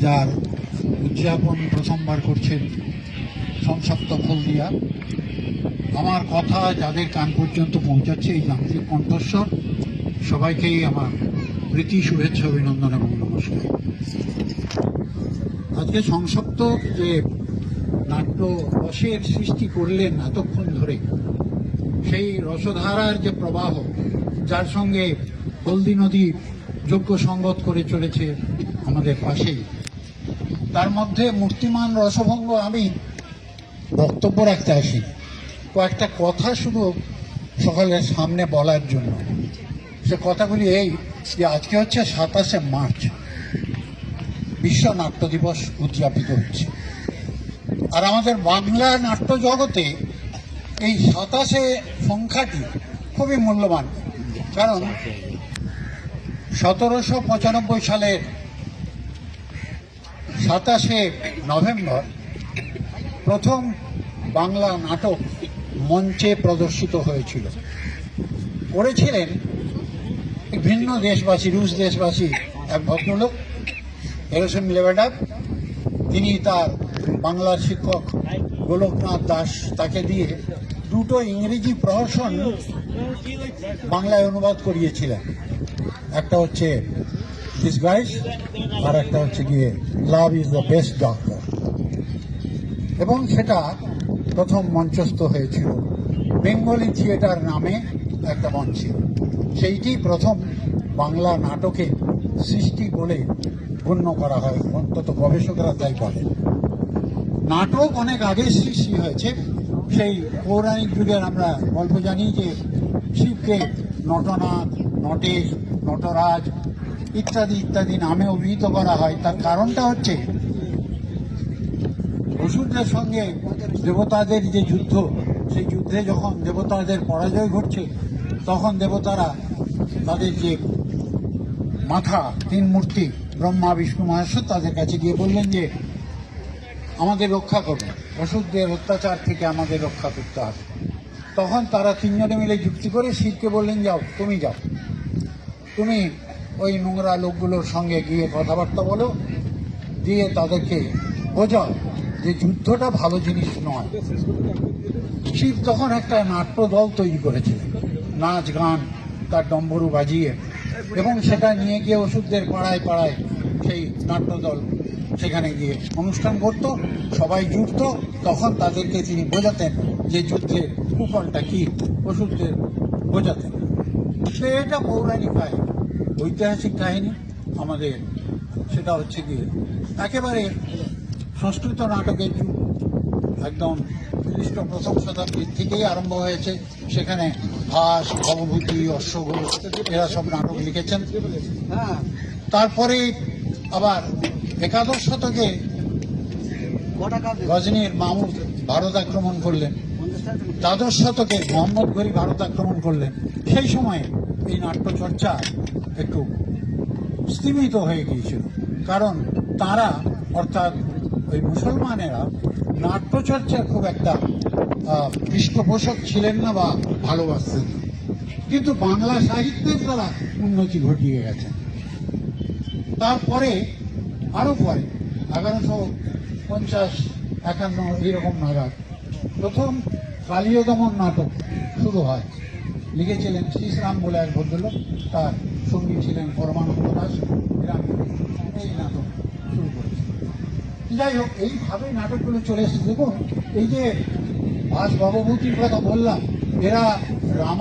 যার উদযাপন প্রথমবার করছেন সংসপ্ত হলদিয়া। আমার কথা যাদের কান পর্যন্ত পৌঁছাচ্ছে এই যান্ত্রিক কণ্ঠস্বর, সবাইকেই আমার প্রীতি, শুভেচ্ছা, অভিনন্দন এবং নমস্কার। আজকে সংসপ্ত যে নাট্য রসের সৃষ্টি করলেন এতক্ষণ ধরে, সেই রসধারার যে প্রবাহ, যার সঙ্গে হলদি নদী যোগ্য সঙ্গত করে চলেছে আমাদের পাশেই, তার মধ্যে মূর্তিমান রসভঙ্গ আমি বক্তব্য রাখতে আসি, কয়েকটা কথা শুধু সকলের সামনে বলার জন্য। সে কথাগুলি এই যে আজকে হচ্ছে 27শে মার্চ, বিশ্ব নাট্য দিবস উদযাপিত হচ্ছে। আর আমাদের বাংলা নাট্য জগতে এই 27শে সংখ্যাটি খুবই মূল্যবান, কারণ 1795 সালের 27শে নভেম্বর প্রথম বাংলা নাটক মঞ্চে প্রদর্শিত হয়েছিল। করেছিলেন ভিন্ন দেশবাসী, রুশ দেশবাসী এক ভদ্রলোক এরোসিম লেবেডাভ। তিনি তার বাংলার শিক্ষক গোলকনাথ দাস তাকে দিয়ে দুটো ইংরেজি প্রহসন বাংলায় অনুবাদ করিয়েছিলেন। একটা হচ্ছে ডিসগাইজ, আর একটা হচ্ছে গিয়ে love is the best doctor. এবং সেটা প্রথম মঞ্চস্থ হয়েছিল বেঙ্গলি থিয়েটার নামে একটা মঞ্চে। সেইটি প্রথম বাংলা নাটকের সৃষ্টি বলে গণ্য করা হয়, অন্তত গবেষকরা তাই বলেন। নাটক অনেক আগে সৃষ্টি হয়েছে। সেই পৌরাণিক যুগের আমরা গল্প জানি যে শিবকে নটনাথ, নটেশ, নটরাজ ইত্যাদি ইত্যাদি নামে অভিহিত করা হয়। তার কারণটা হচ্ছে অসুরদের সঙ্গে দেবতাদের যে যুদ্ধ, সেই যুদ্ধে যখন দেবতাদের পরাজয় ঘটছে, তখন দেবতারা তাদের যে মাথা, তিন মূর্তি ব্রহ্মা, বিষ্ণু, মহেশ্বর, তাদের কাছে গিয়ে বললেন যে আমাদের রক্ষা করবে, অসুরদের অত্যাচার থেকে আমাদের রক্ষা করতে হবে। তখন তারা তিনজনে মিলে যুক্তি করে শিবকে বললেন, যাও, তুমি যাও, তুমি ওই নোংরা লোকগুলোর সঙ্গে গিয়ে কথাবার্তা বলো, দিয়ে তাদেরকে বোঝাও যে যুদ্ধটা ভালো জিনিস নয়। শিব তখন একটা নাট্য দল তৈরি করেছিলেন, নাচ গান তার ডম্বরু বাজিয়ে, এবং সেটা নিয়ে গিয়ে ওষুধদের পাড়ায় পাড়ায় সেই নাট্যদল সেখানে গিয়ে অনুষ্ঠান করত, সবাই জুটত। তখন তাদেরকে তিনি বোঝাতেন যে যুদ্ধের কুফলটা কি, ওষুধদের বোঝাতেন। এটা পৌরাণিক কাহিনী, ঐতিহাসিক কাহিনী আমাদের। সেটা হচ্ছে গিয়ে একেবারে সংস্কৃত নাটকের যুগ, একদম খ্রিস্ট প্রথম শতাব্দীর থেকেই আরম্ভ হয়েছে। সেখানে ভাস, ভবভূতি, অশ্বঘোষ এরা সব নাটক লিখেছেন। তারপরে আবার একাদশ শতকে গজনীর মামুদ ভারত আক্রমণ করলেন, দ্বাদশ শতকে মোহাম্মদ ঘুরি ভারত আক্রমণ করলেন। সেই সময়ে এই নাট্যচর্চা একটু স্তীমিত হয়ে গিয়েছিল, কারণ তারা, অর্থাৎ ওই মুসলমানেরা, নাট্যচর্চার খুব একটা পৃষ্ঠপোষক ছিলেন না বা ভালোবাসতেন না। কিন্তু বাংলা সাহিত্যের তারা উন্নতি ঘটিয়ে গেছেন। তারপরে আরও পরে 1150-51 এইরকম নাগাদ প্রথম কালীয় দমন নাটক শুরু হয়। লিখেছিলেন শ্রীরাম বলে এক ভদ্রলোক, তার সঙ্গী ছিলেন পরমানন্দ দাস। এই নাটক শুরু করেছে। যাই হোক, এইভাবেই নাটকগুলো চলে এসেছে। দেখুন, এই যে ভাস, ভবভূতির কথা বললাম, এরা রাম